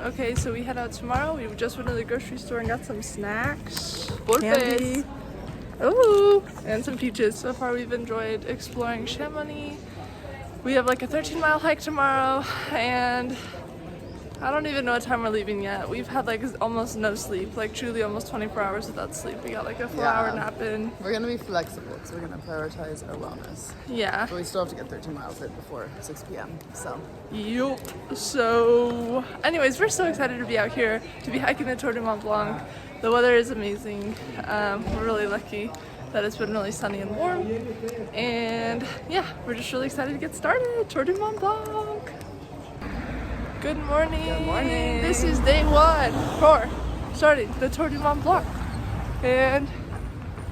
Okay, so we head out tomorrow. We just went to the grocery store and got some snacks. Candy. Ooh, and some peaches. So far we've enjoyed exploring Chamonix. We have like a 13-mile hike tomorrow, and I don't even know what time we're leaving yet. We've had like almost no sleep, like truly almost 24 hours without sleep. We got like a 4-hour nap in. We're gonna be flexible because we're gonna prioritize our wellness. Yeah. But we still have to get 13 miles in before 6 p.m. So. Yup. So, anyways, we're so excited to be out here, to be hiking the Tour du Mont Blanc. The weather is amazing. We're really lucky that it's been really sunny and warm. And yeah, we're just really excited to get started. Tour du Mont Blanc. Good morning. Good morning. This is day 1 for starting the Tour du Mont Blanc. And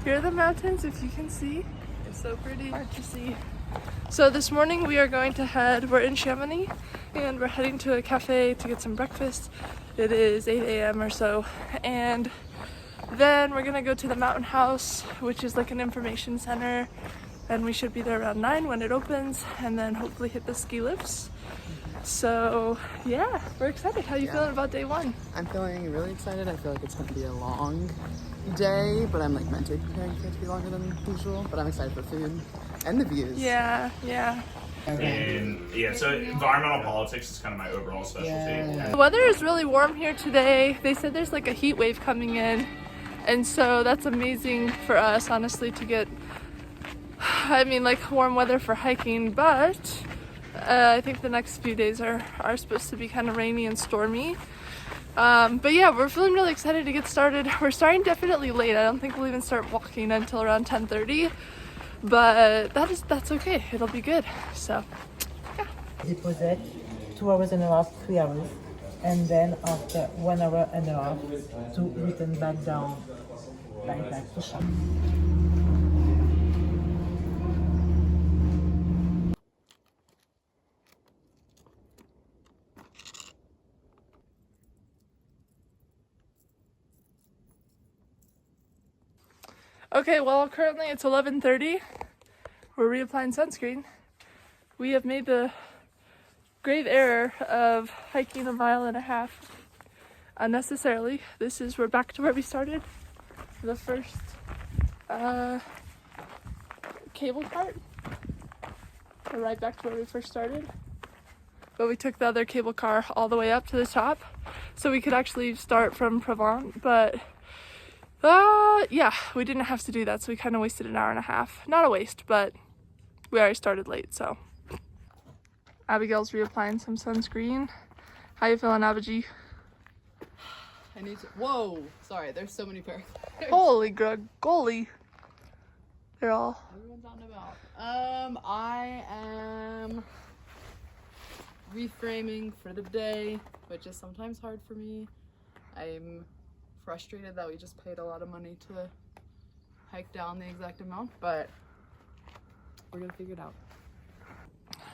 here are the mountains, if you can see. It's so pretty. Hard to see. So this morning we are going to we're in Chamonix, and we're heading to a cafe to get some breakfast. It is 8 a.m. or so. And then we're gonna go to the mountain house, which is like an information center. And we should be there around 9 when it opens, and then hopefully hit the ski lifts. So yeah, we're excited. How are you feeling about day 1? I'm feeling really excited. I feel like it's gonna be a long day, but I'm like mentally preparing for it to be longer than usual. But I'm excited for food and the views. Yeah. And yeah, so environmental politics is kind of my overall specialty. The weather is really warm here today. They said there's like a heat wave coming in, and so that's amazing for us, honestly, to get, like warm weather for hiking. But I think the next few days are supposed to be kind of rainy and stormy. But yeah, we're feeling really excited to get started. We're starting definitely late. I don't think we'll even start walking until around 10:30. But that's okay. It'll be good. So yeah. Deposit 2 hours and a half, 3 hours, and then after 1 hour and a half to return back down, back to shop. Okay, well currently it's 11:30. We're reapplying sunscreen. We have made the grave error of hiking 1.5 miles unnecessarily. We're back to where we started. The first cable cart. We're right back to where we first started. But we took the other cable car all the way up to the top so we could actually start from Provence. But yeah, we didn't have to do that, so we kind of wasted 1.5 hours. Not a waste, but we already started late, so. Abigail's reapplying some sunscreen. How you feeling, Abigail? I need to. Whoa! Sorry, there's so many pairs. Holy goalie. They're all. Everyone's out and about. I am reframing for the day, which is sometimes hard for me. I'm frustrated that we just paid a lot of money to hike down the exact amount, but we're gonna figure it out.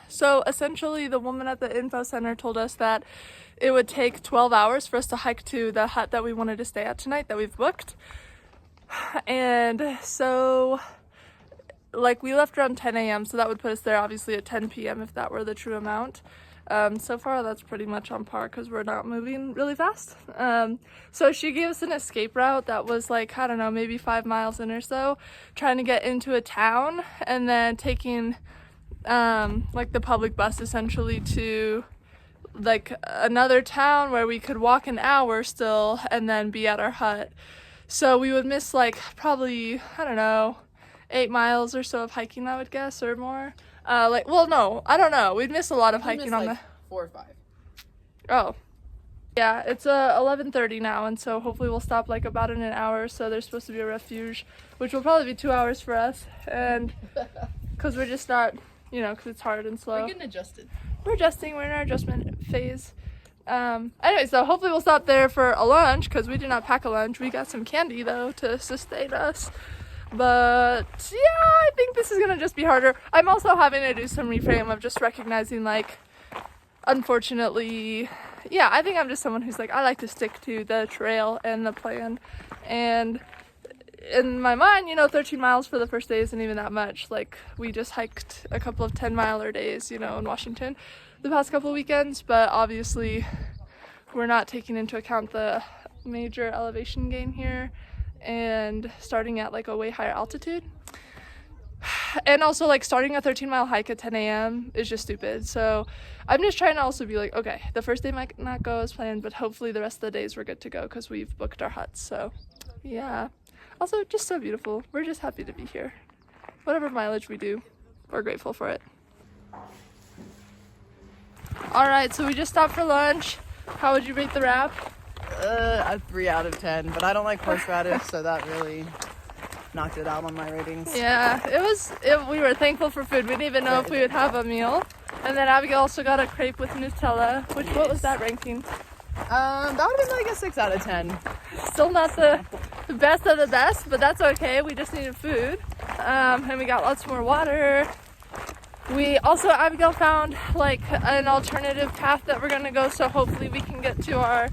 So essentially the woman at the info center told us that it would take 12 hours for us to hike to the hut that we wanted to stay at tonight that we've booked. And so like we left around 10 a.m. so that would put us there obviously at 10 p.m. if that were the true amount. So far that's pretty much on par because we're not moving really fast. So she gave us an escape route that was like, I don't know, maybe 5 miles in or so, trying to get into a town and then taking like the public bus essentially to like another town where we could walk an hour still and then be at our hut. So we would miss like probably, I don't know, 8 miles or so of hiking, I would guess, or more. No, I don't know. We'd miss a lot of hiking on like the 4 or 5. Oh. Yeah, it's 11:30 now, and so hopefully we'll stop like about in an hour. So there's supposed to be a refuge, which will probably be 2 hours for us, and because we're just not, because it's hard and slow. We're getting adjusted. We're adjusting. We're in our adjustment phase. Anyway, so hopefully we'll stop there for a lunch because we did not pack a lunch. We got some candy though to sustain us. But yeah, I think this is gonna just be harder. I'm also having to do some reframe of just recognizing like, unfortunately, yeah, I think I'm just someone who's like, I like to stick to the trail and the plan. And in my mind, 13 miles for the first day isn't even that much. Like we just hiked a couple of 10-miler days, in Washington the past couple of weekends, but obviously we're not taking into account the major elevation gain here and starting at like a way higher altitude. And also like starting a 13-mile hike at 10 a.m. is just stupid. So I'm just trying to also be like, okay, the first day might not go as planned, but hopefully the rest of the days we're good to go because we've booked our huts. So yeah, also just so beautiful. We're just happy to be here. Whatever mileage we do, we're grateful for it. All right, so we just stopped for lunch. How would you rate the wrap? A 3 out of 10, but I don't like horseradish, so that really knocked it out on my ratings. Yeah, we were thankful for food. We didn't even know if we would have a meal. And then Abigail also got a crepe with Nutella, what was that ranking? That would have been like a 6 out of 10. Still not the best of the best, but that's okay. We just needed food. And we got lots more water. We also, Abigail found like an alternative path that we're gonna go, so hopefully we can get to our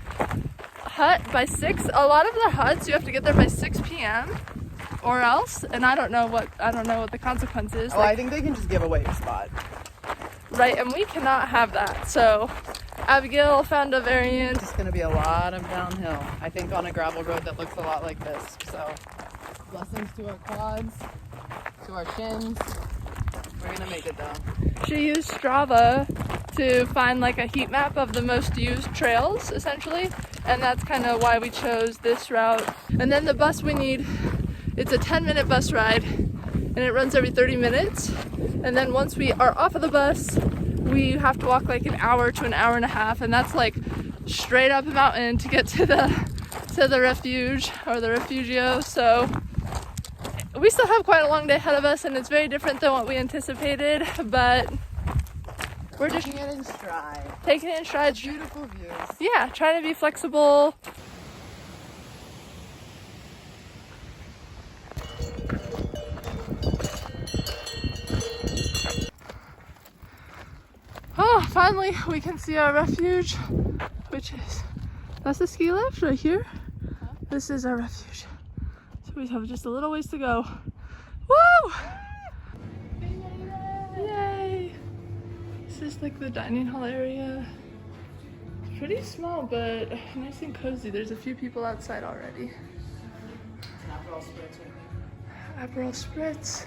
hut by 6. A lot of the huts you have to get there by 6 p.m. or else, and I don't know what the consequence is. Oh, I think they can just give away your spot. Right, and we cannot have that. So Abigail found a variant. It's gonna be a lot of downhill. I think on a gravel road that looks a lot like this. So blessings to our quads, to our shins. We're gonna make it though. She used Strava to find like a heat map of the most used trails, essentially, and that's kind of why we chose this route. And then the bus we need, it's a 10-minute bus ride, and it runs every 30 minutes. And then once we are off of the bus, we have to walk like an hour to an hour and a half, and that's like straight up a mountain to get to the refuge or the Refugio. So we still have quite a long day ahead of us, and it's very different than what we anticipated, but we're just taking it in stride. Taking it in stride. Beautiful views. Yeah, trying to be flexible. Oh, finally we can see our refuge, that's the ski lift right here. This is our refuge. So we have just a little ways to go. Woo! Yay! This is like the dining hall area. It's pretty small, but nice and cozy. There's a few people outside already. Aperol spritz right there. Aperol spritz.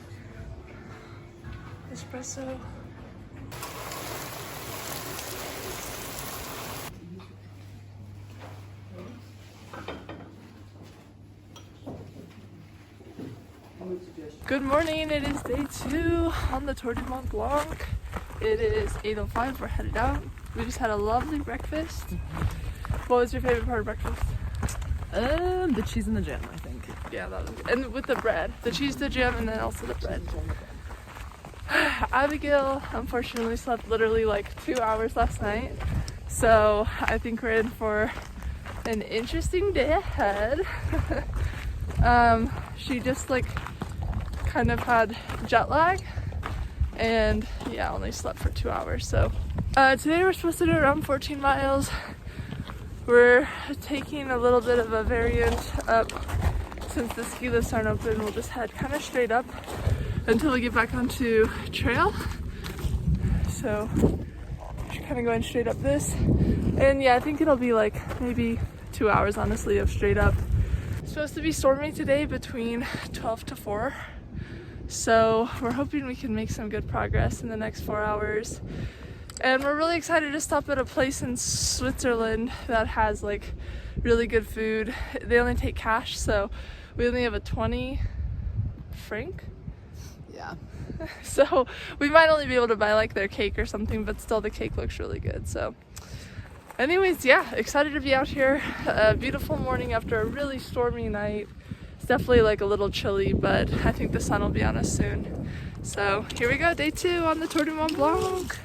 Espresso. Good morning, it is day 2 on the Tour du Mont Blanc. It is 8:05, we're headed out. We just had a lovely breakfast. What was your favorite part of breakfast? The cheese and the jam, I think. Yeah, that was good. And with the bread. The cheese, the jam, and then also the bread. Abigail, unfortunately, slept literally like 2 hours last night. So I think we're in for an interesting day ahead. She just like kind of had jet lag, and yeah, only slept for 2 hours. So today we're supposed to do around 14 miles. We're taking a little bit of a variant up. Since the ski lifts aren't open, we'll just head kind of straight up until we get back onto trail. So we're kind of going straight up this, and yeah, I think it'll be like maybe 2 hours honestly of straight up. It's supposed to be stormy today between 12 to 4. So we're hoping we can make some good progress in the next 4 hours. And we're really excited to stop at a place in Switzerland that has like really good food. They only take cash, so we only have a 20 franc. Yeah. So we might only be able to buy like their cake or something, but still the cake looks really good. So anyways, yeah, excited to be out here. A beautiful morning after a really stormy night. It's definitely like a little chilly, but I think the sun will be on us soon. So here we go, day 2 on the Tour du Mont Blanc.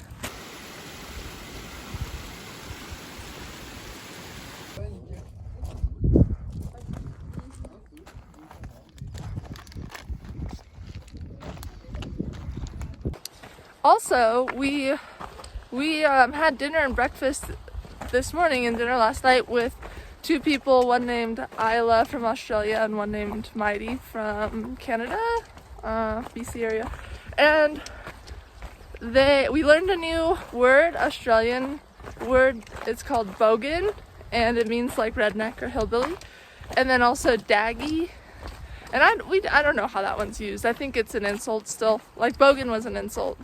Also, we had dinner and breakfast this morning and dinner last night with 2 people, one named Isla from Australia and one named Mighty from Canada, BC area. And we learned a new word, Australian word. It's called bogan, and it means like redneck or hillbilly. And then also daggy, and I don't know how that one's used. I think it's an insult still. Like bogan was an insult.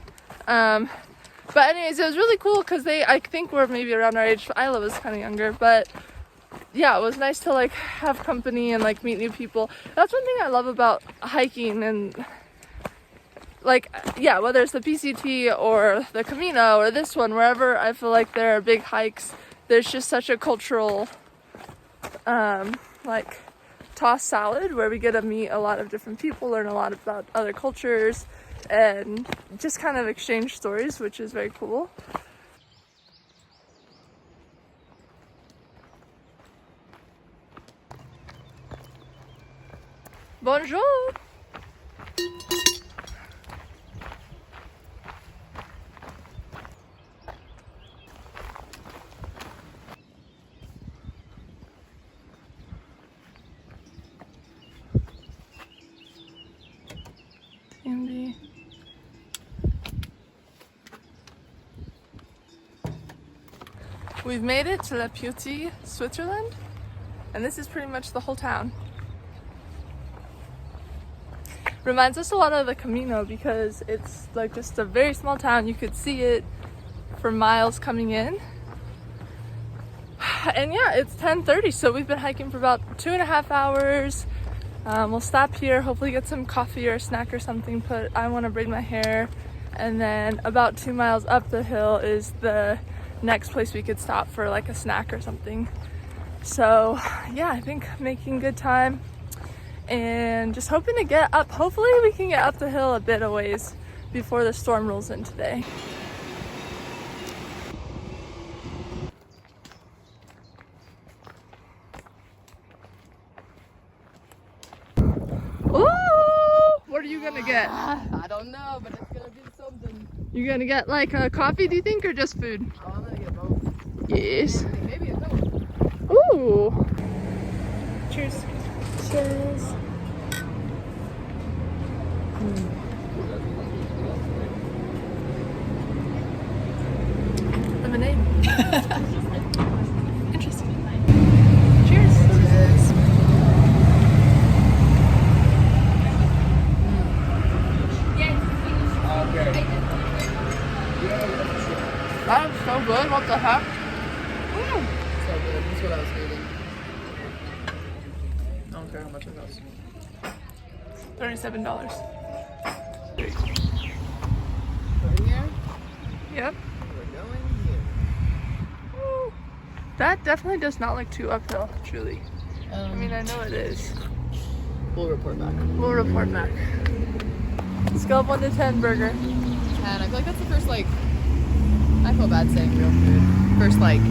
But anyways, it was really cool because I think we're maybe around our age. Isla was kind of younger, but yeah, it was nice to like have company and like meet new people. That's one thing I love about hiking, and like, yeah, whether it's the PCT or the Camino or this one, wherever I feel like there are big hikes, there's just such a cultural like toss salad where we get to meet a lot of different people, learn a lot about other cultures, and just kind of exchange stories, which is very cool. Bonjour! TMB. We've made it to La Putie, Switzerland, and this is pretty much the whole town. Reminds us a lot of the Camino because it's like just a very small town. You could see it for miles coming in. And yeah, it's 10:30, so we've been hiking for about 2.5 hours. We'll stop here, hopefully get some coffee or a snack or something, but I want to braid my hair. And then about 2 miles up the hill is the next place we could stop for like a snack or something. So yeah, I think making good time and just hoping to get up. Hopefully we can get up the hill a bit of ways before the storm rolls in today. Ooh! What are you gonna get? I don't know, but it's gonna be something. You gonna get like a coffee, do you think, or just food? Oh, I'm gonna get both. Yes. Maybe a Coke. Ooh. Cheers. Cheers. Lemonade. Interesting. Cheers. That is so good. What the heck? So good. That's what I was feeling. I don't care how much it costs. $37. We're here. Yep. We're going here. Woo. That definitely does not look too uphill, truly. I mean, I know it is. We'll report back. We'll report back. Scale of 1 to 10, burger. 10. I feel like that's the first, like, I feel bad saying real food. First, like,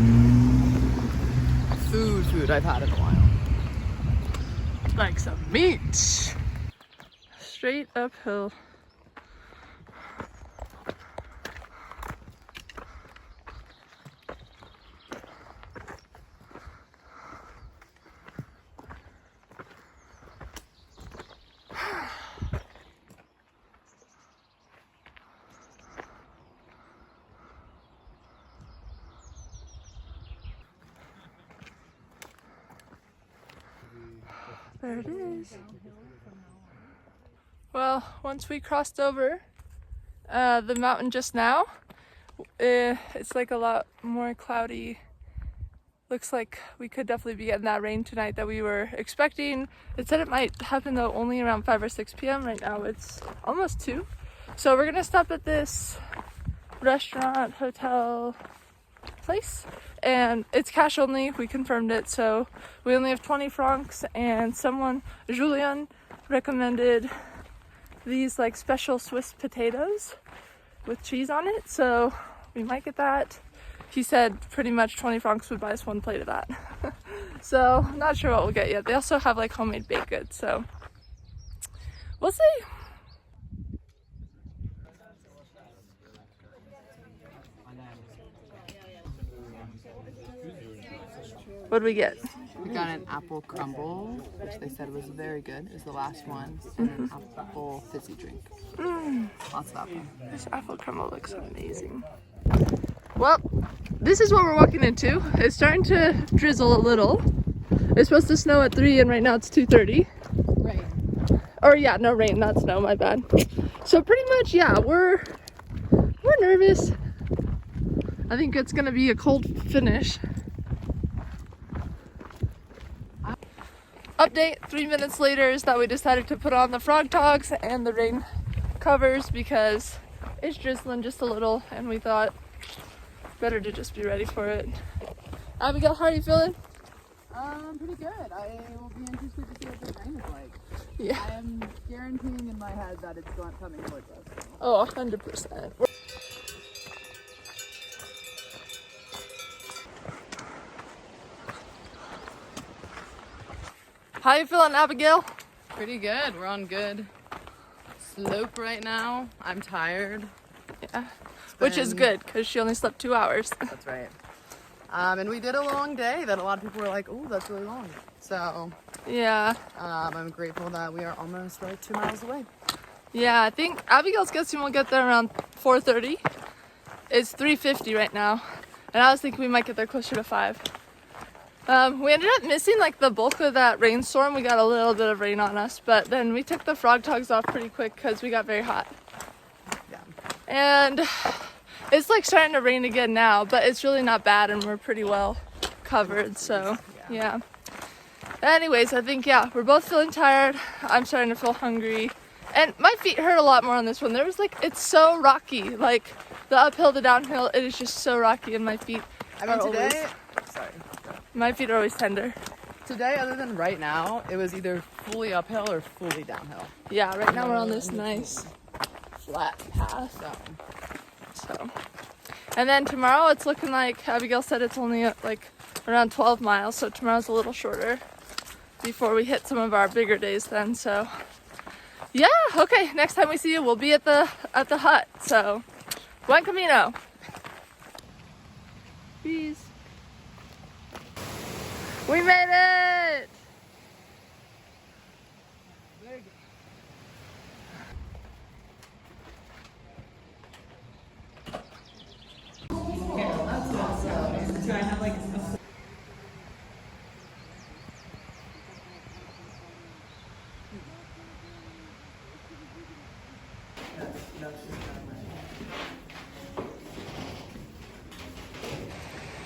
food I've had in a while. Like some meat. Straight uphill. There it is. Well, once we crossed over the mountain just now, it's like a lot more cloudy. Looks like we could definitely be getting that rain tonight that we were expecting. It said it might happen though only around 5 or 6 p.m. Right now it's almost 2. So we're gonna stop at this restaurant, hotel place, and it's cash only. We confirmed it, so we only have 20 francs, and someone, Julian, recommended these like special Swiss potatoes with cheese on it, so we might get that. He said pretty much 20 francs would buy us 1 plate of that. So not sure what we'll get yet. They also have like homemade baked goods, so we'll see. What did we get? We got an apple crumble, which they said was very good. It was the last one. And an apple fizzy drink. Lots of apple. This apple crumble looks amazing. Well, this is what we're walking into. It's starting to drizzle a little. It's supposed to snow at 3 and right now it's 2:30. Rain. Or yeah, no rain, not snow, my bad. So pretty much, yeah, we're nervous. I think it's gonna be a cold finish. Update 3 minutes later is that we decided to put on the frog togs and the rain covers because it's drizzling just a little and we thought better to just be ready for it. Abigail, how are you feeling? Pretty good. I will be interested to see what the rain is like. Yeah. I am guaranteeing in my head that it's not coming towards us. So. Oh, 100%. How you feeling, Abigail? Pretty good. We're on good slope right now. I'm tired. Yeah. Which is good because she only slept 2 hours. That's right. And we did a long day that a lot of people were like, "Oh, that's really long." So Yeah. I'm grateful that we are almost like 2 miles away. Yeah, I think Abigail's guessing we'll get there around 4:30. It's 3:50 right now. And I was thinking we might get there closer to 5. We ended up missing like the bulk of that rainstorm. We got a little bit of rain on us, but then we took the frog togs off pretty quick because we got very hot. Yeah. And it's like starting to rain again now, but it's really not bad and we're pretty well covered, so yeah. Anyways, I think, yeah, we're both feeling tired. I'm starting to feel hungry. And my feet hurt a lot more on this one. There was like, it's so rocky. Like the uphill to downhill, it is just so rocky and my feet I mean, are today, always, my feet are always tender. today, other than right now, it was either fully uphill or fully downhill. Yeah, right now we're on this nice flat path. So, and then tomorrow it's looking like Abigail said it's only like around 12 miles, so tomorrow's a little shorter before we hit some of our bigger days then. So yeah, okay, next time we see you we'll be at the hut. So buen camino. Peace. We made it.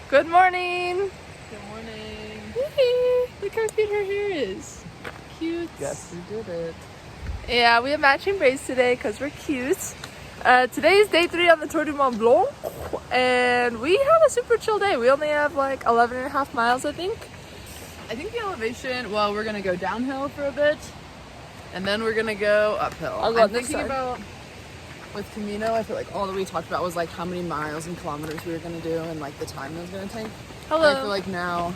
Good morning. Good morning. Whee! Look how cute her hair is. Cute. Yes, we did it. Yeah, we have matching braids today because we're cute. Today is day 3 on the Tour du Mont Blanc, and we have a super chill day. We only have like 11 and a half miles, I think. I think the elevation, well, we're gonna go downhill for a bit, and then we're gonna go uphill. I'll go I'm on this thinking side. about, with Camino, I feel like all that we talked about was like how many miles and kilometers we were gonna do and like the time it was gonna take. Hello. And I feel like now,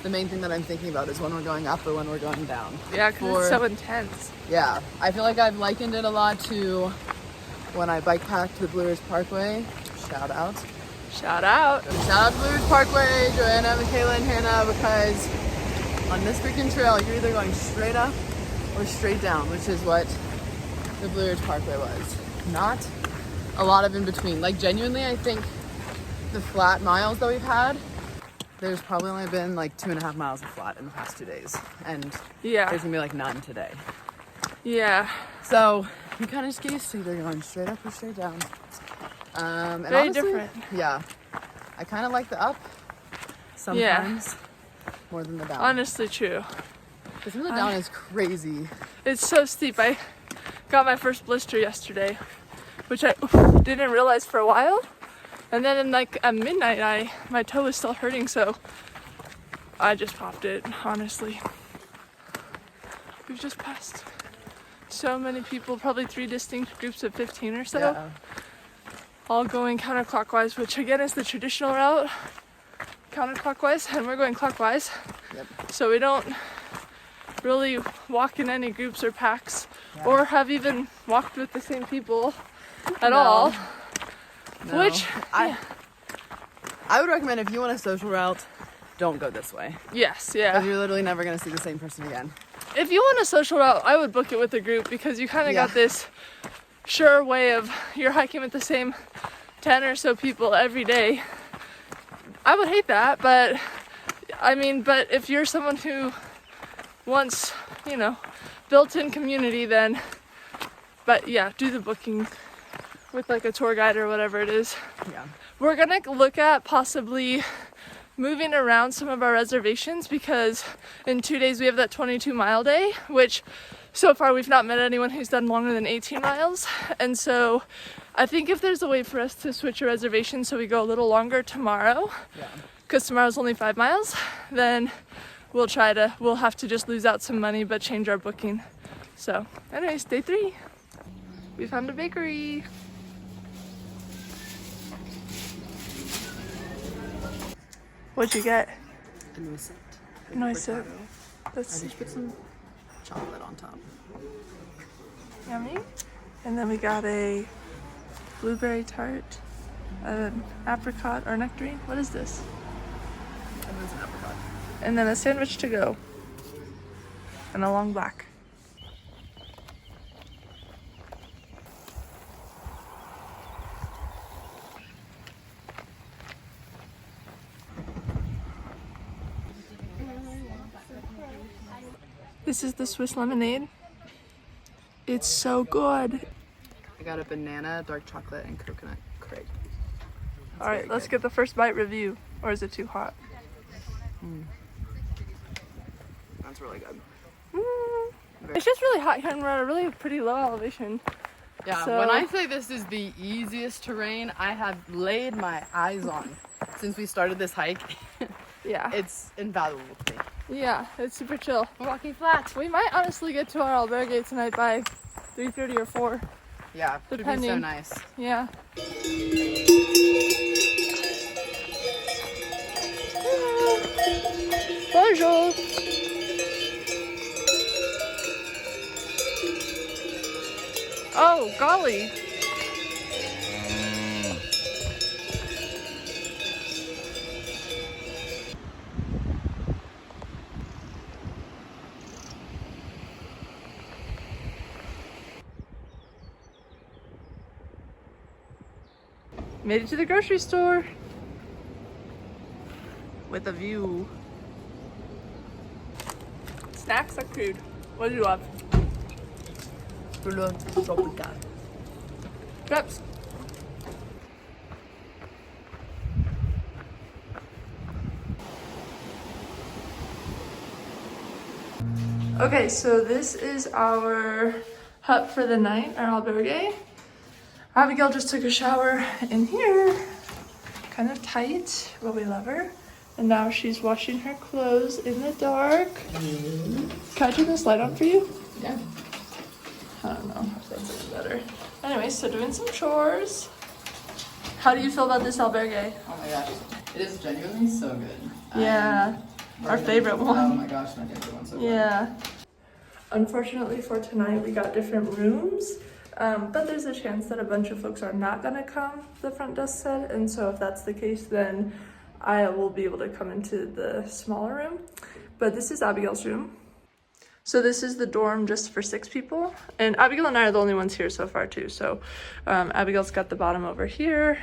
the main thing that I'm thinking about is when we're going up or when we're going down. Yeah, because it's so intense. Yeah, I feel like I've likened it a lot to when I bike packed the Blue Ridge Parkway. Shout out. Shout out. Shout out to Blue Ridge Parkway, Joanna, Michaela, and Hannah, because on this freaking trail, you're either going straight up or straight down, which is what the Blue Ridge Parkway was. Not a lot of in between. Like, genuinely, I think the flat miles that we've had, there's probably only been like 2.5 miles of flat in the past 2 days. And Yeah. there's gonna be like none today. Yeah. So you kind of just get used to either going straight up or straight down. And Very honestly, different. Yeah. I kind of like the up sometimes more than the down. Honestly, true. Because the down is crazy. It's so steep. I got my first blister yesterday, which I didn't realize for a while. And then in like at midnight, my toe was still hurting, so I just popped it, honestly. We've just passed so many people, probably 3 distinct groups of 15 or so, Yeah. all going counterclockwise, which again is the traditional route, counterclockwise, and we're going clockwise. Yep. So we don't really walk in any groups or packs, or have even walked with the same people at all. No. Which, I would recommend if you want a social route, don't go this way. yes, Because yeah. you're literally never going to see the same person again. If you want a social route, I would book it with a group because you kind of Yeah. got this sure way of you're hiking with the same 10 or so people every day. I would hate that, but I mean, but if you're someone who wants, you know, built-in community, then, but yeah, do the booking with like a tour guide or whatever it is. Yeah. We're gonna look at possibly moving around some of our reservations because in 2 days we have that 22-mile day, which so far we've not met anyone who's done longer than 18 miles. And so I think if there's a way for us to switch a reservation so we go a little longer tomorrow, because tomorrow's only 5 miles, then we'll have to just lose out some money but change our booking. So anyways, day 3. We found a bakery. What'd you get? A noisette. Noisette. That's I just put some chocolate on top. yummy. And then we got a blueberry tart, an apricot or nectarine. What is this? And there's an apricot. And then a sandwich to go. And a long black. This is the Swiss lemonade. It's so good. I got a banana, dark chocolate, and coconut crepe. All right, let's get the first bite review. Or is it too hot? That's really good. It's just really hot here and we're at a really pretty low elevation. Yeah, So- when I say this is the easiest terrain I have laid my eyes on since we started this hike, Yeah. it's invaluable to me. Yeah, it's super chill. We're walking flat. We might honestly get to our albergue tonight by 3:30 or 4. Yeah, should be so Depending. nice. Yeah. Bonjour. Oh, golly. Made it to the grocery store with a view. Snacks or food? What do you love? Chips. Okay, so this is our hut for the night, our albergue. Abigail just took a shower in here, kind of tight, but we love her. And now she's washing her clothes in the dark. Can I turn this light on for you? Yeah. I don't know if that's any better. Anyway, so doing some chores. How do you feel about this albergue? Oh my gosh, it is genuinely so good. Yeah, our favorite Oh one. my gosh, my favorite one so far. Yeah. Unfortunately for tonight, we got different rooms. But there's a chance that a bunch of folks are not gonna come, the front desk said, and so if that's the case, then I will be able to come into the smaller room. But this is Abigail's room. So this is the dorm just for 6 people, and Abigail and I are the only ones here so far too, so Abigail's got the bottom over here.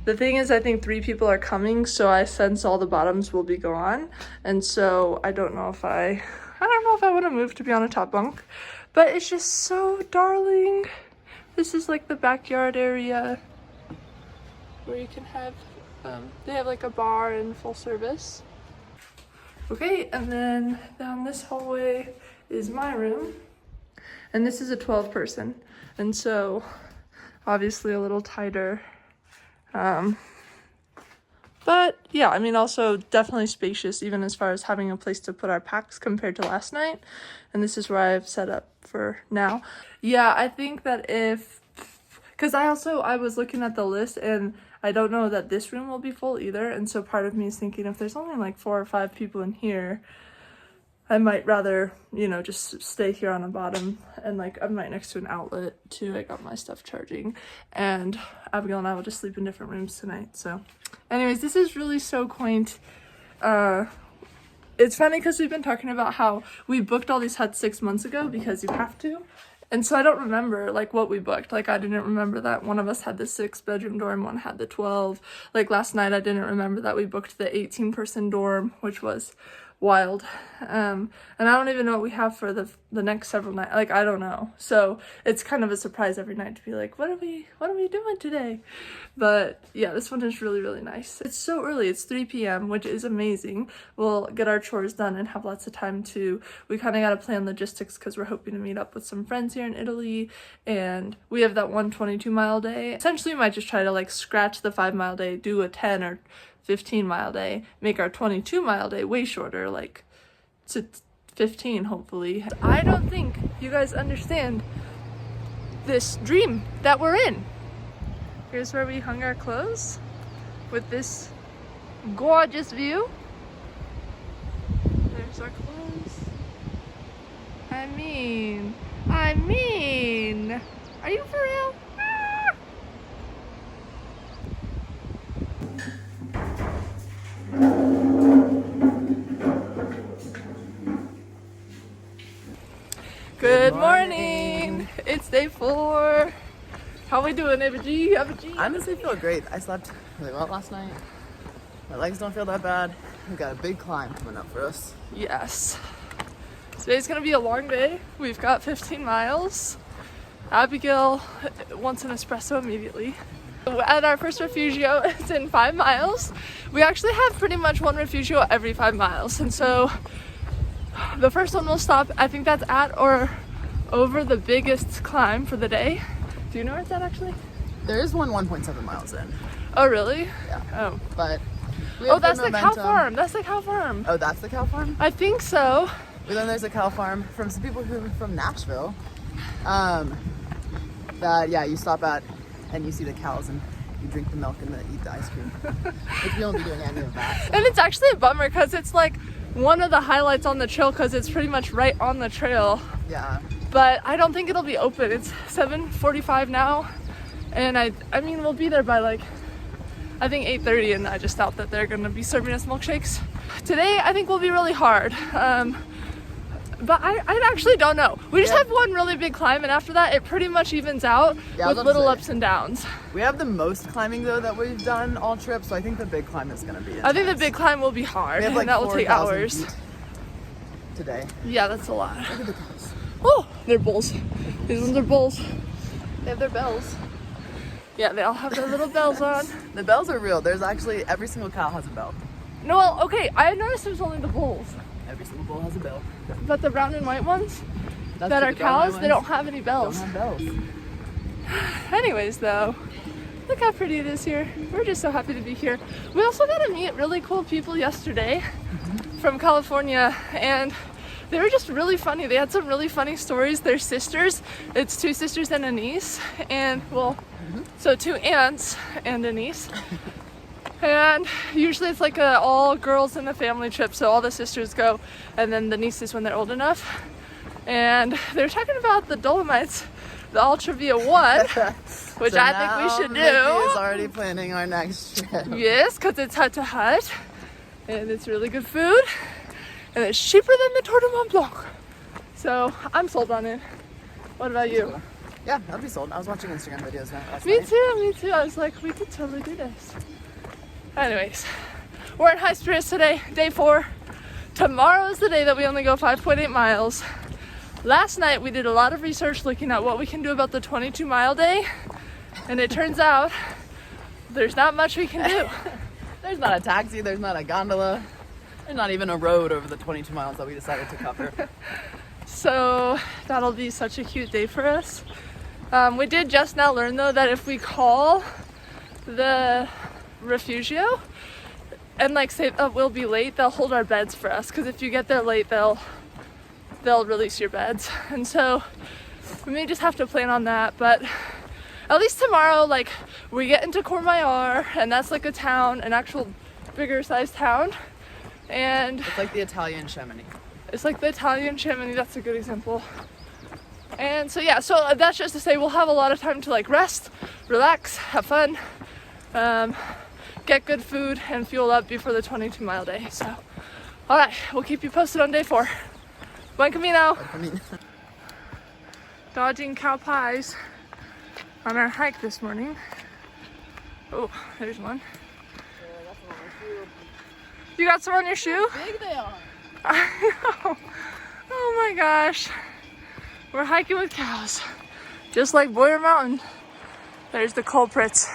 The thing is, I think 3 people are coming, so I sense all the bottoms will be gone, and so I don't know if I want to move to be on a top bunk, but it's just so darling. This is like the backyard area where you can have, they have like a bar and full service. Okay, and then down this hallway is my room. And this is a 12 person. And so obviously a little tighter. But yeah, I mean, also definitely spacious, even as far as having a place to put our packs compared to last night. And this is where I've set up for now. Yeah, I think that because I was looking at the list and I don't know that this room will be full either. And so part of me is thinking if there's only like 4 or 5 people in here, I might rather, you know, just stay here on the bottom. And like I'm right next to an outlet too. I got my stuff charging, and Abigail and I will just sleep in different rooms tonight. So anyways, this is really so quaint. It's funny because we've been talking about how we booked all these huts 6 months ago because you have to. And so I don't remember like what we booked. Like I didn't remember that one of us had the 6-bedroom dorm, one had the 12. Like last night I didn't remember that we booked the 18-person dorm, which was wild. And I don't even know what we have for the next several nights. Like I don't know. So it's kind of a surprise every night to be like, what are we doing today? But yeah, this one is really, really nice. It's so early. It's 3 p.m., which is amazing. We'll get our chores done and have lots of time to, we kind of got to plan logistics because we're hoping to meet up with some friends here in Italy. And we have that 122-mile day. Essentially, we might just try to like scratch the 5-mile day, do a 10 or 15-mile day, make our 22-mile day way shorter, like to 15 hopefully. I don't think you guys understand this dream that we're in. Here's where we hung our clothes with this gorgeous view. There's our clothes. I mean, are you for real? Ah! Good morning. It's day 4. How we doing, Ava G? I honestly feel great. I slept really well last night. My legs don't feel that bad. We've got a big climb coming up for us. Yes. Today's gonna be a long day. We've got 15 miles. Abigail wants an espresso immediately. At our first Refugio, it's in 5 miles. We actually have pretty much one Refugio every 5 miles. And so the first one will stop, I think that's at or over the biggest climb for the day. Do you know where it's at actually? There is one 1.7 miles in. Oh, really? Yeah. Oh. But we have that's good the cow momentum. farm. That's the cow farm. Oh, that's the cow farm? I think so. But then there's a cow farm from some people who are from Nashville. That, yeah, you stop at and you see the cows and you drink the milk and then eat the ice cream. Which we won't be doing any of that. So. And it's actually a bummer because it's like one of the highlights on the trail because it's pretty much right on the trail. Yeah. But I don't think it'll be open. It's 7:45 now, and I mean we'll be there by like I think 8:30, and I just doubt that they're gonna be serving us milkshakes. Today I think will be really hard, but I actually don't know. We just have one really big climb, and after that it pretty much evens out with little ups and downs. We have the most climbing though that we've done all trip, so I think the big climb is gonna be intense. I think the big climb will be hard, We have like and that will take 4,000 hours. feet today. Yeah, that's a lot. Look at the cows. Oh, they're bulls. These ones are bulls. They have their bells. Yeah, they all have their little bells on. The bells are real. There's actually, every single cow has a bell. No, well, okay, I noticed it was only the bulls. Every single bull has a bell. But the brown and white ones That's that the are brown cows, ones they don't have any bells. Don't have bells. Anyways, though, look how pretty it is here. We're just so happy to be here. We also got to meet really cool people yesterday from California, and they were just really funny. They had some really funny stories. They're sisters. It's 2 sisters and a niece. And, well, so 2 aunts and a niece. And usually it's like a all girls in the family trip. So all the sisters go, and then the nieces when they're old enough. And they're talking about the Dolomites, the Ultra Via 1, which So I think we should Mickey is do. already planning our next trip. Yes, because it's hut to hut. And it's really good food. And it's cheaper than the Tour du Mont Blanc. So I'm sold on it. What about you? Yeah, that'll be sold. I was watching Instagram videos last Me night. too. I was like, we could totally do this. Anyways, we're in high spirits today, day 4. Tomorrow is the day that we only go 5.8 miles. Last night we did a lot of research looking at what we can do about the 22-mile day. And it turns out there's not much we can do. There's not a taxi, there's not a gondola. There's not even a road over the 22 miles that we decided to cover. So that'll be such a cute day for us. We did just now learn though that if we call the Refugio and like say we'll be late, they'll hold our beds for us. Because if you get there late, they'll release your beds. And so we may just have to plan on that. But at least tomorrow, like we get into Courmayeur, and that's like a town, an actual bigger sized town. And It's like the Italian Chamonix. it's like the Italian Chamonix, that's a good example. And so yeah, so that's just to say we'll have a lot of time to like rest, relax, have fun, get good food and fuel up before the 22-mile day. So, all right, we'll keep you posted on day 4. Buen camino. I mean, dodging cow pies on our hike this morning. Oh, there's one. You got some on your shoe? Big they are. I know. Oh my gosh. We're hiking with cows. Just like Boyer Mountain. There's the culprits.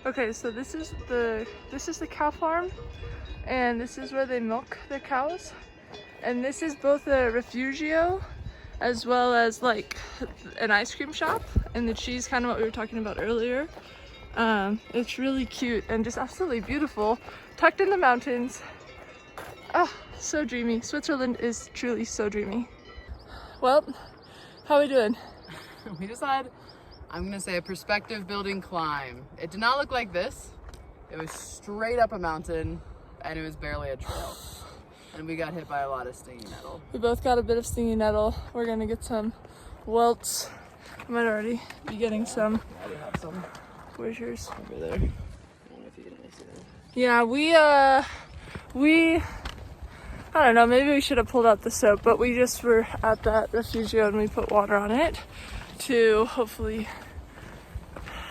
Okay, so this is the cow farm, and this is where they milk their cows. And this is both a Refugio as well as like an ice cream shop, and the cheese, kind of what we were talking about earlier. It's really cute and just absolutely beautiful, tucked in the mountains. Oh, so dreamy. Switzerland is truly so dreamy. Well, how are we doing? We just had, I'm gonna say, a perspective building climb. It did not look like this. It was straight up a mountain and it was barely a trail. And we got hit by a lot of stinging nettle. We both got a bit of stinging nettle. We're gonna get some welts. I might already be getting some. I do have some. Where's yours? Over there. I don't know if you can really see that. Yeah, I don't know, maybe we should have pulled out the soap, but we just were at that Refugio and we put water on it to hopefully,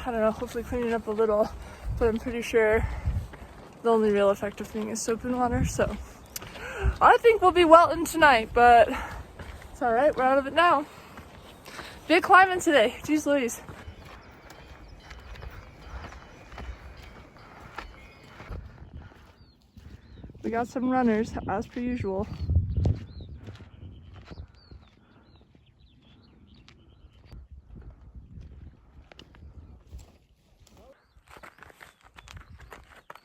I don't know, hopefully clean it up a little, but I'm pretty sure the only real effective thing is soap and water, so I think we'll be welting tonight, but it's all right, we're out of it now. Big climbing today, geez Louise. We got some runners, as per usual.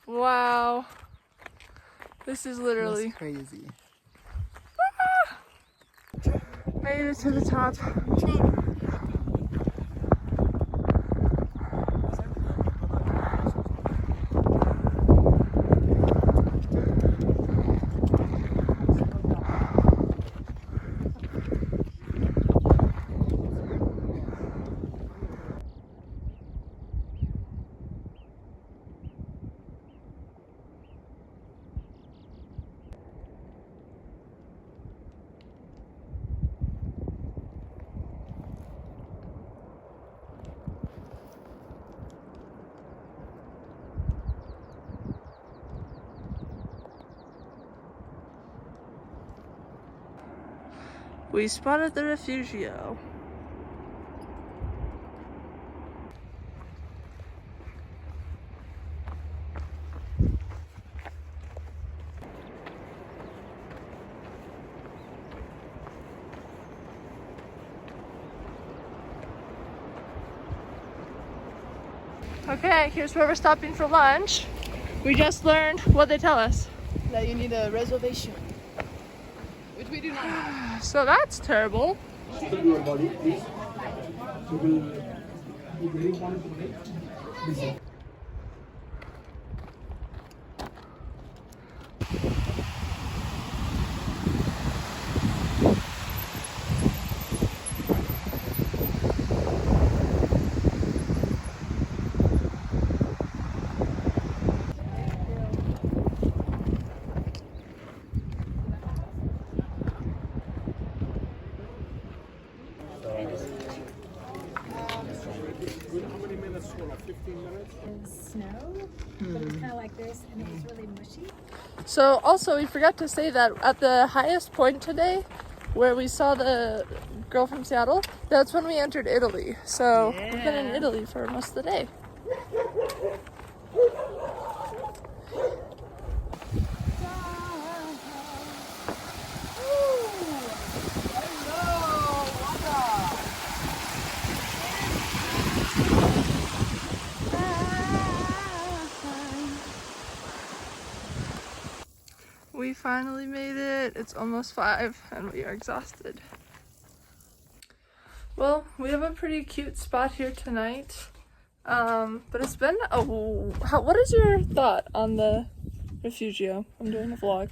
Wow. This is literally That's crazy. made it to the top. We spotted the Refugio. Okay, here's where we're stopping for lunch. We just learned what they tell us. That you need a reservation. Which we do not have. So that's terrible. Your body, please. You will be very important to make. Snow, but it's kind of like this, and it was really mushy. So also we forgot to say that at the highest point today, where we saw the girl from Seattle, that's when we entered Italy. So we've been in Italy for most of the day. We finally made it. It's almost 5 and we are exhausted. Well, we have a pretty cute spot here tonight. But it's been what is your thought on the Refugio? I'm doing a vlog.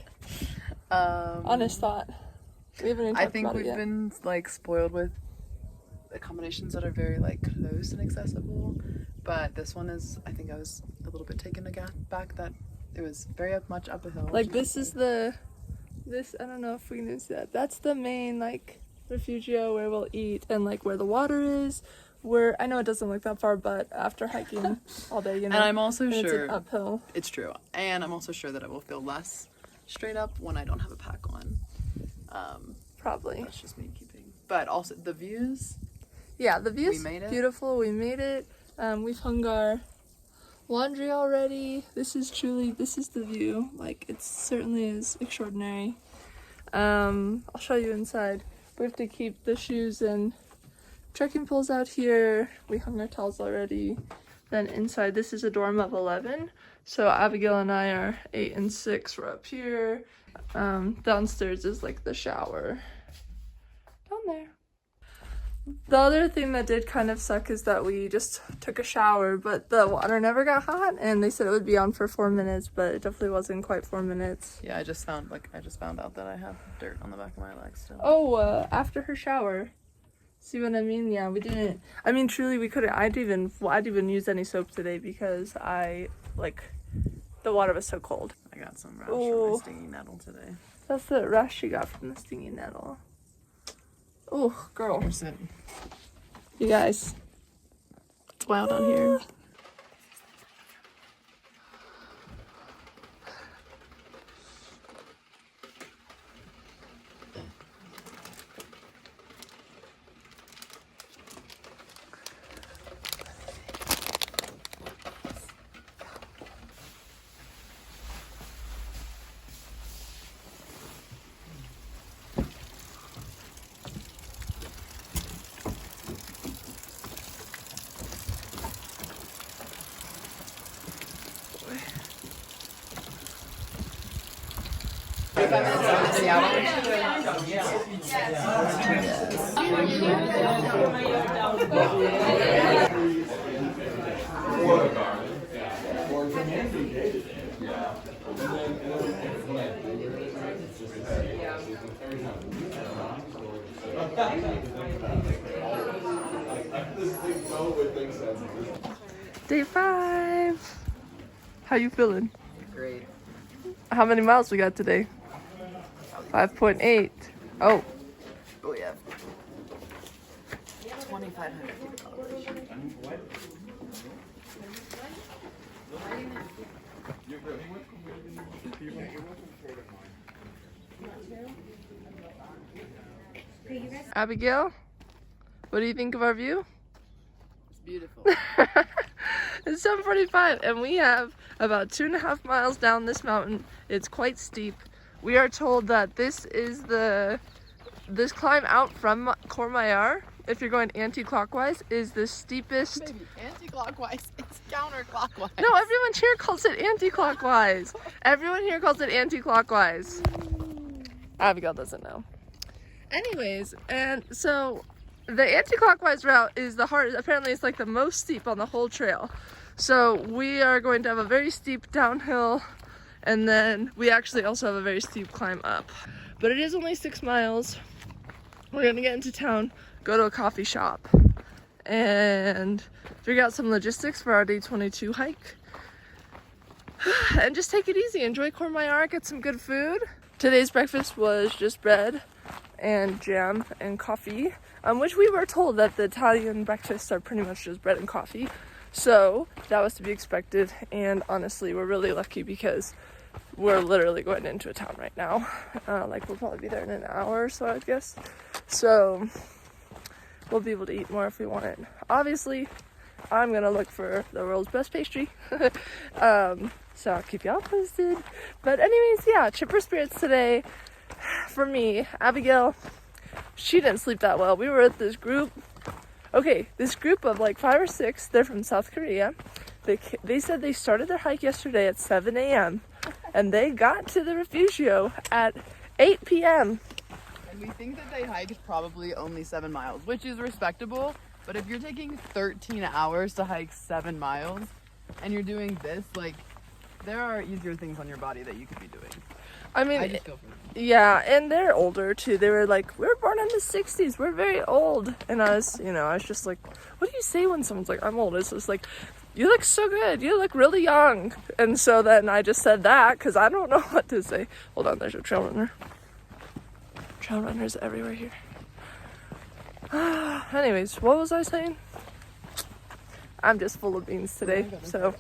Honest thought. We haven't even I talked think about it we've yet. been like spoiled with accommodations that are very like close and accessible, but this one is, I think I was a little bit taken aback that it was very much up a hill. Like this is I don't know if we can see that. That's the main like Refugio where we'll eat and like where the water is. Where I know it doesn't look that far, but after hiking all day, you know. And I'm also and sure it's an uphill. it's true, and I'm also sure that it will feel less straight up when I don't have a pack on. Probably. That's just me keeping. But also the views. Yeah, the view's We made it. beautiful. We made it. We've hung our laundry already. This is the view. Like, it certainly is extraordinary. I'll show you inside. We have to keep the shoes and trekking poles out here. We hung our towels already. Then inside, this is a dorm of 11. So Abigail and I are 8 and 6. We're up here. Downstairs is like the shower. Down there. The other thing that did kind of suck is that we just took a shower, but the water never got hot, and they said it would be on for 4 minutes, but it definitely wasn't quite 4 minutes. Yeah, I just found out that I have dirt on the back of my legs still. Oh, after her shower. See what I mean? Yeah, we didn't. I mean, truly, we couldn't. I'd even use any soap today because the water was so cold. I got some rash from my stinging nettle today. That's the rash you got from the stinging nettle. Oh, girl. Here's it. You guys, it's wild out here. Day 5. How you feeling? Great. How many miles we got today? 5.8. Oh. Oh yeah. 2,500 feet of elevation. Abigail, what do you think of our view? It's beautiful. It's 7:45 and we have about 2.5 miles down this mountain. It's quite steep. We are told that this climb out from Courmayeur, if you're going anti-clockwise, is the steepest. Maybe anti-clockwise, it's counterclockwise. No, everyone here calls it anti-clockwise. Everyone here calls it anti-clockwise. Abigail doesn't know. Anyways, and so the anti-clockwise route is the hardest. Apparently it's like the most steep on the whole trail. So we are going to have a very steep downhill, and then we actually also have a very steep climb up. But it is only 6 miles. We're gonna get into town, go to a coffee shop, and figure out some logistics for our day 22 hike. And just take it easy, enjoy Courmayeur, get some good food. Today's breakfast was just bread and jam and coffee, which we were told that the Italian breakfasts are pretty much just bread and coffee. So that was to be expected, and honestly, we're really lucky because we're literally going into a town right now. Like we'll probably be there in an hour or so, I guess. So we'll be able to eat more if we want it. Obviously, I'm gonna look for the world's best pastry. So I'll keep y'all posted. But anyways, yeah, chipper spirits today. For me, Abigail, she didn't sleep that well. We were with this group. Okay, this group of like 5 or 6, they're from South Korea. They said they started their hike yesterday at 7 a.m. and they got to the Refugio at 8 p.m. And we think that they hiked probably only 7 miles, which is respectable. But if you're taking 13 hours to hike 7 miles and you're doing this, like, there are easier things on your body that you could be doing. I mean, I just feel for them. yeah, and they're older too. They were like, we were born in the 60s. We're very old. And I was just like, what do you say when someone's like, I'm old? It's just like, you look so good. You look really young. And so then I just said that because I don't know what to say. Hold on, there's a trail runner. Trail runners everywhere here. Anyways, what was I saying? I'm just full of beans today, so.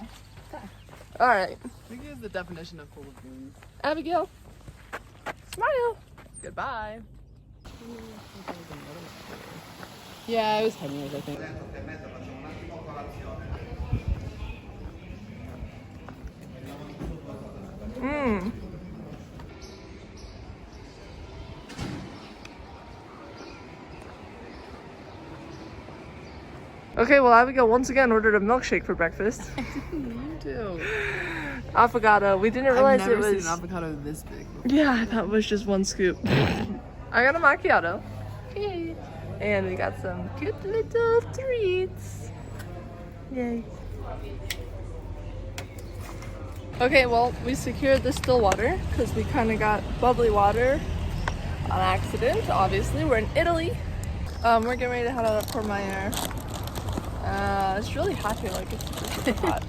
All right. I think it's the definition of full of beans. Abigail, smile. Goodbye. Yeah, it was 10 years, I think. Okay, well, Abigail once again ordered a milkshake for breakfast. You too. Avocado. We didn't realize I've never it was. seen an avocado this big. Yeah, that was just one scoop. I got a macchiato. Yay. And we got some cute little treats. Yay. Okay, well, we secured the still water because we kind of got bubbly water on accident. Obviously, we're in Italy. We're getting ready to head out of Portmaier. It's really hot here. Like, it's really hot.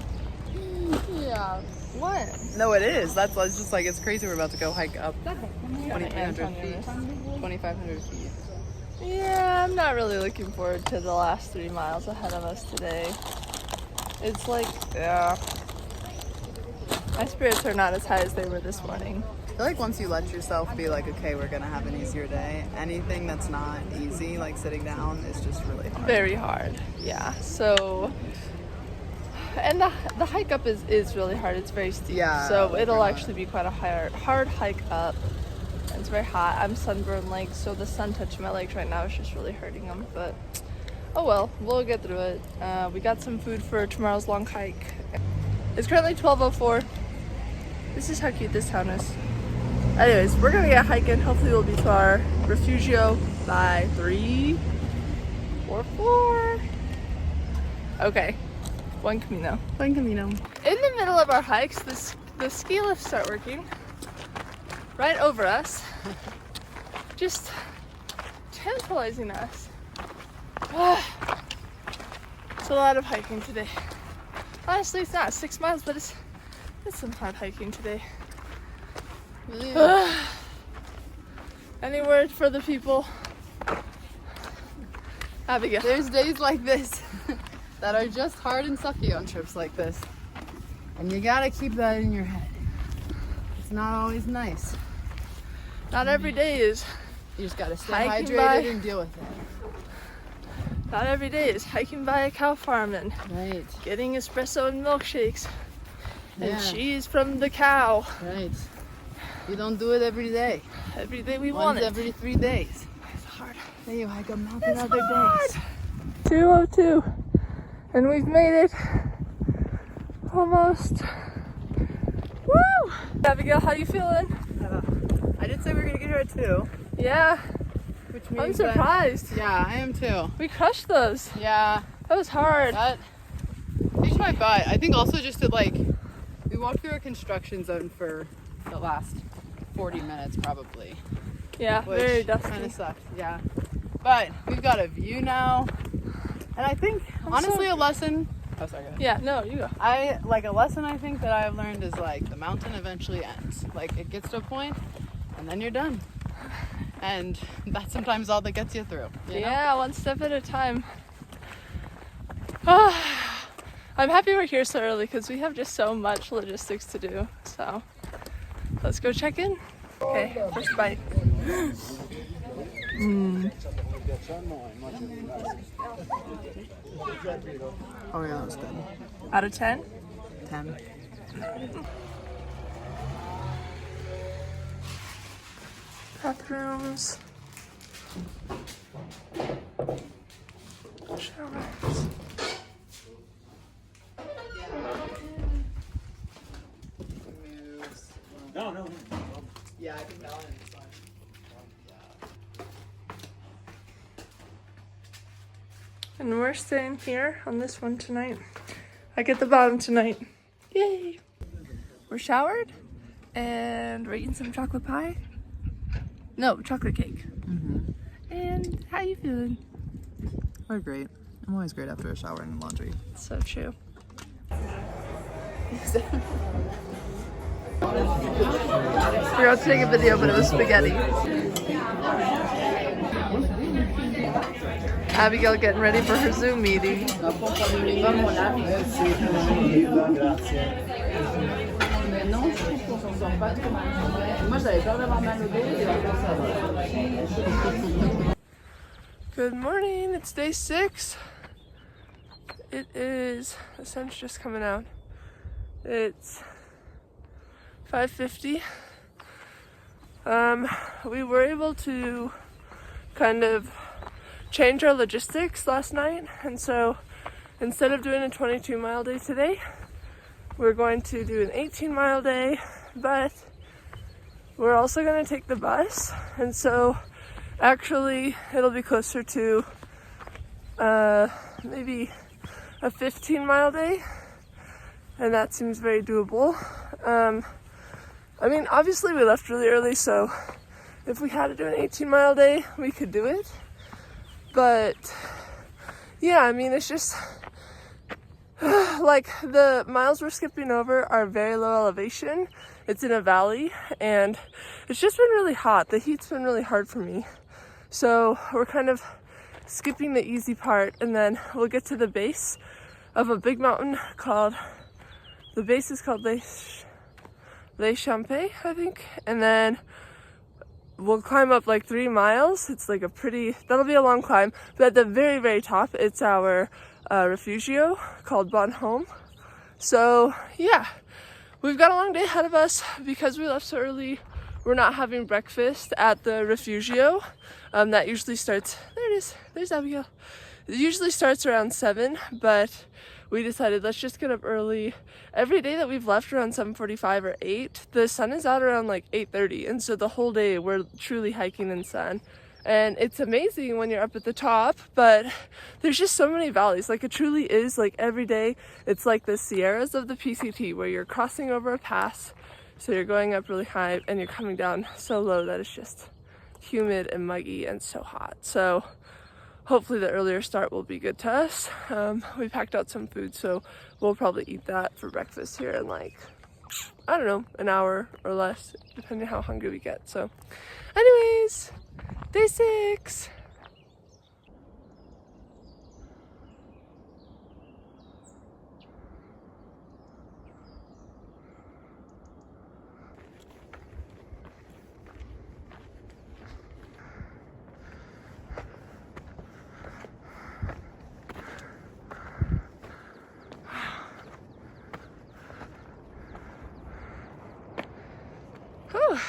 Yeah. What? No, it is. That's just like, it's crazy. We're about to go hike up 2,500 feet. 2,500 feet. Yeah, I'm not really looking forward to the last 3 miles ahead of us today. It's like, yeah. My spirits are not as high as they were this morning. I feel like once you let yourself be like, okay, we're gonna have an easier day, anything that's not easy, like sitting down, is just really hard. Very hard, yeah. So, and the hike up is really hard. It's very steep. Yeah, So like it'll you're actually be quite a hard hike up. And it's very hot. I'm sunburned legs, so the sun touching my legs right now is just really hurting them. But oh well, we'll get through it. We got some food for tomorrow's long hike. It's currently 12:04. This is how cute this town is. Anyways, we're gonna get hiking. Hopefully we'll be to our Refugio by 3 or 4. Okay, Buen Camino. Buen Camino. In the middle of our hikes, the ski lifts start working right over us, just tantalizing us. It's a lot of hiking today. Honestly, it's not 6 miles, but it's some hard hiking today. Any word for the people? Abigail. There's days like this that are just hard and sucky on trips like this. And you gotta keep that in your head. It's not always nice. Not every day is. You just gotta stay Hiking hydrated by- and deal with it. Not every day is hiking by a cow farm and Right, getting espresso and milkshakes and Yeah. cheese from the cow. right. You don't do it every day. Every day we Once want it. every 3 days. It's hard. Then you hike a mountain It's other hard. days. 2:02, and we've made it almost. Woo! Abigail, how you feeling? I did say we were gonna get here at 2, Yeah, which I'm means surprised. Yeah, I am too. We crushed those. Yeah, That was hard. that kicked my butt. I think also just to like, we walked through a construction zone for the last 40 minutes probably, Yeah, which very kind dusty. of sucked. Yeah, but we've got a view now, and I think honestly a lesson. Oh, sorry. Go ahead. Yeah, no, you go. A lesson I think that I've learned is like the mountain eventually ends. Like it gets to a point, and then you're done. And that's sometimes all that gets you through. You know? Yeah, one step at a time. I'm happy we're here so early because we have just so much logistics to do. So let's go check in. Okay, first bite. Oh yeah, that was good. Out of 10? 10. Bathrooms. Showers. No, no, no. Yeah, I think that one is fine. And we're staying here on this one tonight. I get the bottom tonight. Yay! We're showered and we're eating some chocolate pie. No, chocolate cake. And how you feeling? We're great. I'm always great after a shower and laundry. So true. We were about to take a video, but it was spaghetti. Abigail getting ready for her Zoom meeting. Good morning, it's day 6. It is, the sun's just coming out. It's 5:50. We were able to kind of change our logistics last night, and so instead of doing a 22-mile day today, we're going to do an 18-mile day, but we're also going to take the bus, and so actually it'll be closer to maybe a 15-mile day, and that seems very doable. I mean, obviously we left really early, so if we had to do an 18-mile day, we could do it. But yeah, I mean, it's just like the miles we're skipping over are very low elevation. It's in a valley, and it's just been really hot. The heat's been really hard for me. So we're kind of skipping the easy part, and then we'll get to the base of a big mountain called, the base is called Les Champais, I think. And then we'll climb up like 3 miles. It's like a pretty, that'll be a long climb. But at the very, very top, it's our Refugio called Bon Home. So yeah, we've got a long day ahead of us because we left so early. We're not having breakfast at the Refugio. That usually starts, there it is, there's Abigail. It usually starts around 7, but we decided let's just get up early. Every day that we've left around 7:45 or 8, the sun is out around like 8:30, and so the whole day we're truly hiking in sun. And it's amazing when you're up at the top, but there's just so many valleys. Like, it truly is, like, every day it's like the Sierras of the PCT, where you're crossing over a pass, so you're going up really high and you're coming down so low that it's just humid and muggy and so hot. So hopefully the earlier start will be good to us. We packed out some food, so we'll probably eat that for breakfast here in like, I don't know, an hour or less, depending how hungry we get. So anyways, day 6. Whew.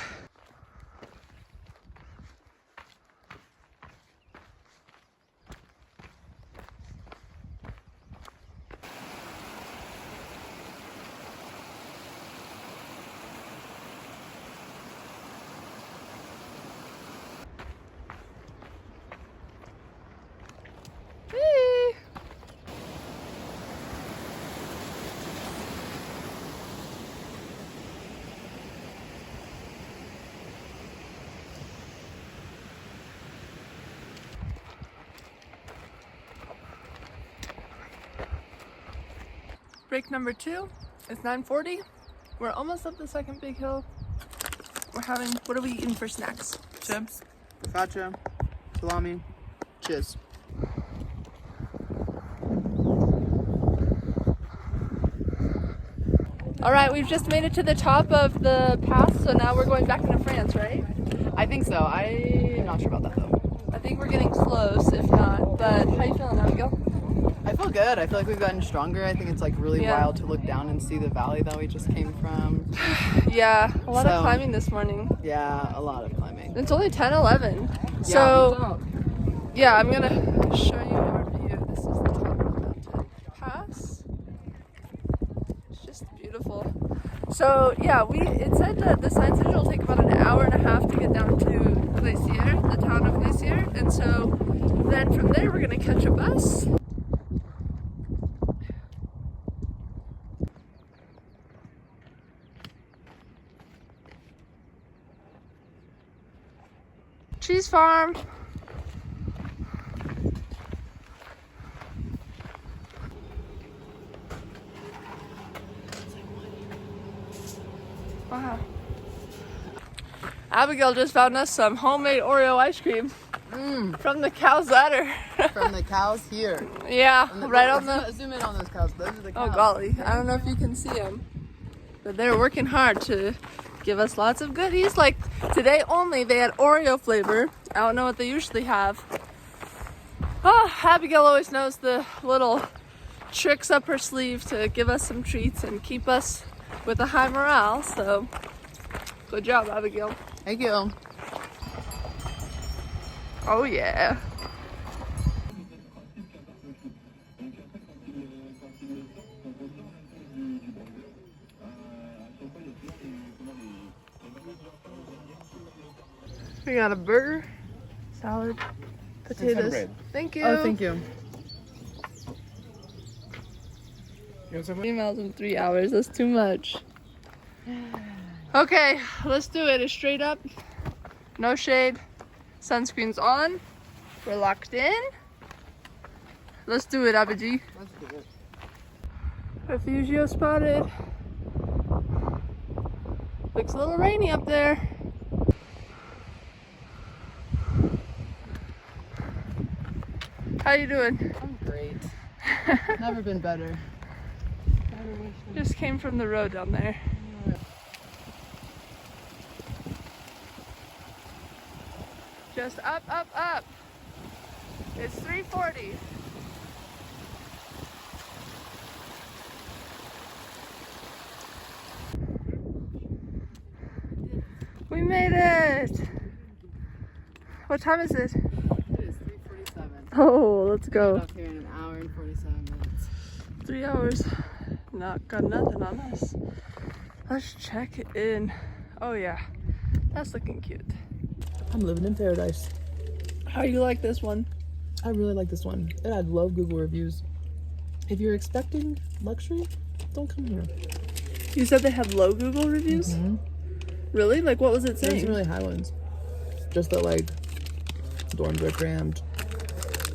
Hey. Break number 2. It's 9:40. We're almost up the second big hill. We're having, what are we eating for snacks? Chips, focaccia, salami, cheers. All right, we've just made it to the top of the pass, so now we're going back into France, right? I think so. I'm not sure about that though. I think we're getting close, if not. But how you feeling, Abigail? I feel good. I feel like we've gotten stronger. I think it's like really wild to look down and see the valley that we just came from. Yeah, a lot of climbing this morning. Yeah, a lot of climbing. It's only 10:11. So yeah, I'm gonna show you our view. This is the top of the mountain pass. It's just beautiful. So yeah, it said that the sign said it'll take about an hour and a half to get down to Glacier, the town of Glacier, and so then from there we're gonna catch a bus. cheese farm. Wow. Abigail just found us some homemade Oreo ice cream from the cow's udder. From the cows here. Yeah, right on the... Zoom in on those cows. Those are the cows. Oh golly, I don't know if you can see them, but they're working hard to give us lots of goodies. Like today only, they had Oreo flavor. I don't know what they usually have. Oh, Abigail always knows the little tricks up her sleeve to give us some treats and keep us with a high morale. So, good job, Abigail. Thank you. Oh yeah. We got a burger, salad, potatoes. bread. Thank you. Oh, thank you. Emails in 3 hours. That's too much. Okay, let's do it. It's straight up. No shade. Sunscreen's on. We're locked in. Let's do it, Abiji. Let's do it. Refugio spotted. Looks a little rainy up there. How you doing? I'm great. Never been better. Just came from the road down there. Just up, up, up. It's 3:40. We made it. What time is it? It is 3:47. Oh, let's go. Up here in an hour and 47 minutes. 3 hours. Not got nothing on us. Let's check it in. Oh yeah, that's looking cute. I'm living in paradise. How you like this one? I really like this one. And I love Google reviews. If you're expecting luxury, don't come here. You said they had low Google reviews? Mm-hmm. Really? Like what was it There's saying? some really high ones. Just that like dorms are crammed.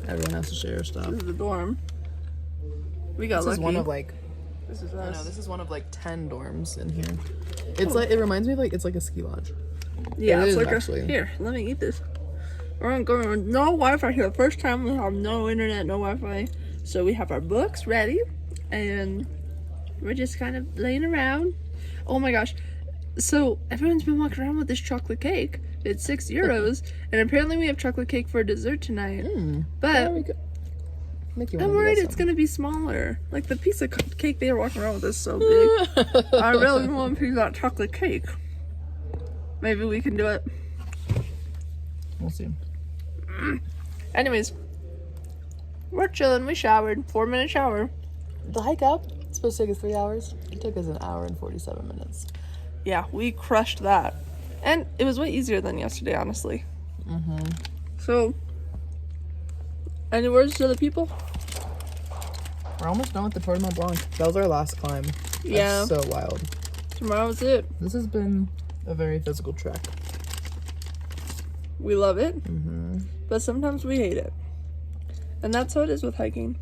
Everyone has to share stuff. This is the dorm. We got This lucky. is one of like This is I us. know this is one of like 10 dorms in here. It's like it reminds me of like it's like a ski lodge. Yeah, It it's is, like actually. Here, let me eat this. We're going no Wi-Fi here. First time we have no internet, no Wi-Fi. So we have our books ready, and we're just kind of laying around. Oh my gosh! So everyone's been walking around with this chocolate cake. It's €6, and apparently we have chocolate cake for dessert tonight. But There we go. Make you I'm wanna worried get it's some. gonna be smaller. Like the piece of cake they were walking around with is so big. I really want a piece of that chocolate cake. Maybe we can do it. We'll see. Anyways, we're chilling. We showered. 4-minute shower. The hike up, it's supposed to take us 3 hours. It took us an hour and 47 minutes. Yeah, we crushed that. And it was way easier than yesterday, honestly. So, any words to the people? We're almost done with the Tour du Mont Blanc. That was our last climb. Yeah. That's so wild. Tomorrow's it. This has been a very physical trek. We love it. But sometimes we hate it. And that's how it is with hiking.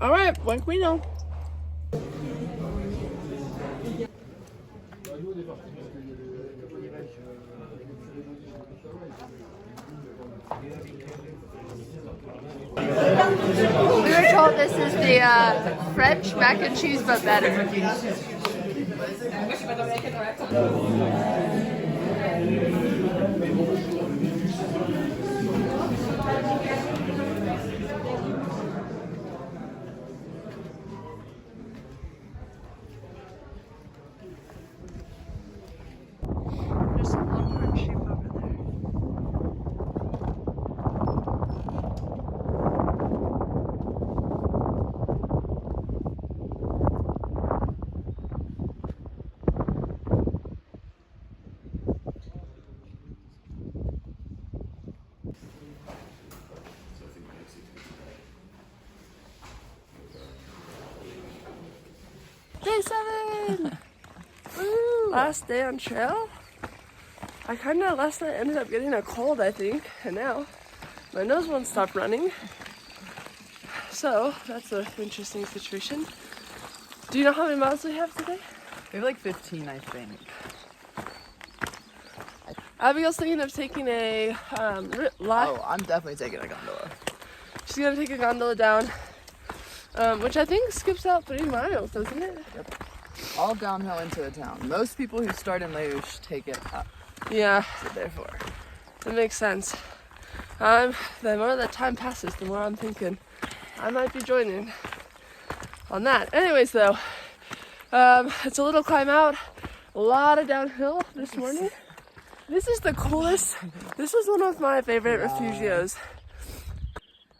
Alright, when can we know? We were told this is the French mac and cheese, but better. There's some longhorn sheep over there. Day 7! Woo! Last day on trail. I kind of last night ended up getting a cold, I think, and now my nose won't stop running. So that's an interesting situation. Do you know how many miles we have today? We have like 15, I think. Abigail's thinking of taking a Oh, I'm definitely taking a gondola. She's gonna take a gondola down, which I think skips out 3 miles, doesn't it? Yep. All downhill into the town. Most people who start in Leuch take it up. Yeah, So therefore, that makes sense. The more that time passes, the more I'm thinking I might be joining on that. Anyways, though, it's a little climb out, a lot of downhill this morning. This is the coolest. This was one of my favorite refugios.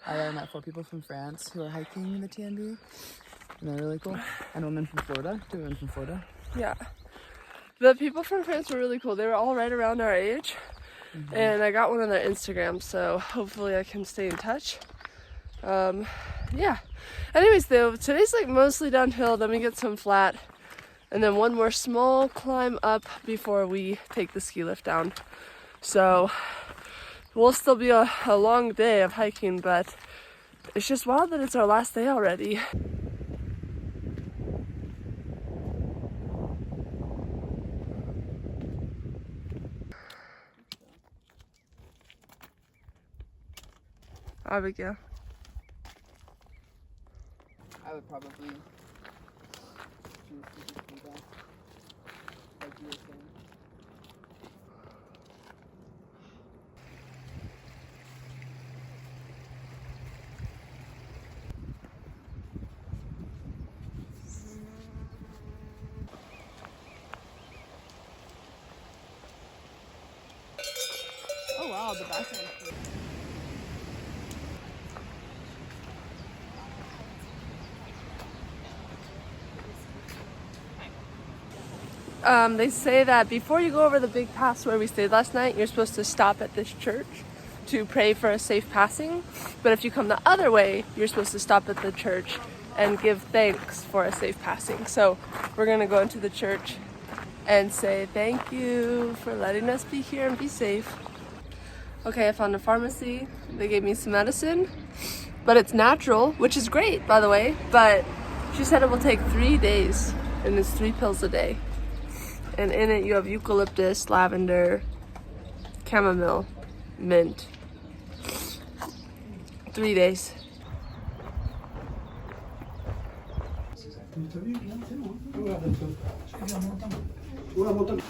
I met 4 people from France who are hiking the TMB, and they're really cool. And a woman from Florida, 2 women from Florida. Yeah. The people from France were really cool. They were all right around our age. And I got one on their Instagram, so hopefully I can stay in touch. Yeah. Anyways, though, today's like mostly downhill, then we get some flat, and then one more small climb up before we take the ski lift down. So we'll still be a long day of hiking, but it's just wild that it's our last day already. Abigail. I would probably choose to just do that, like you were saying. Oh wow, the back one. They say that before you go over the big pass where we stayed last night, you're supposed to stop at this church to pray for a safe passing. But if you come the other way, you're supposed to stop at the church and give thanks for a safe passing. So we're gonna go into the church and say thank you for letting us be here and be safe. Okay, I found a pharmacy. They gave me some medicine, but it's natural, which is great, by the way. But she said it will take 3 days, and it's 3 pills a day. And in it you have eucalyptus, lavender, chamomile, mint. 3 days. Una montagna.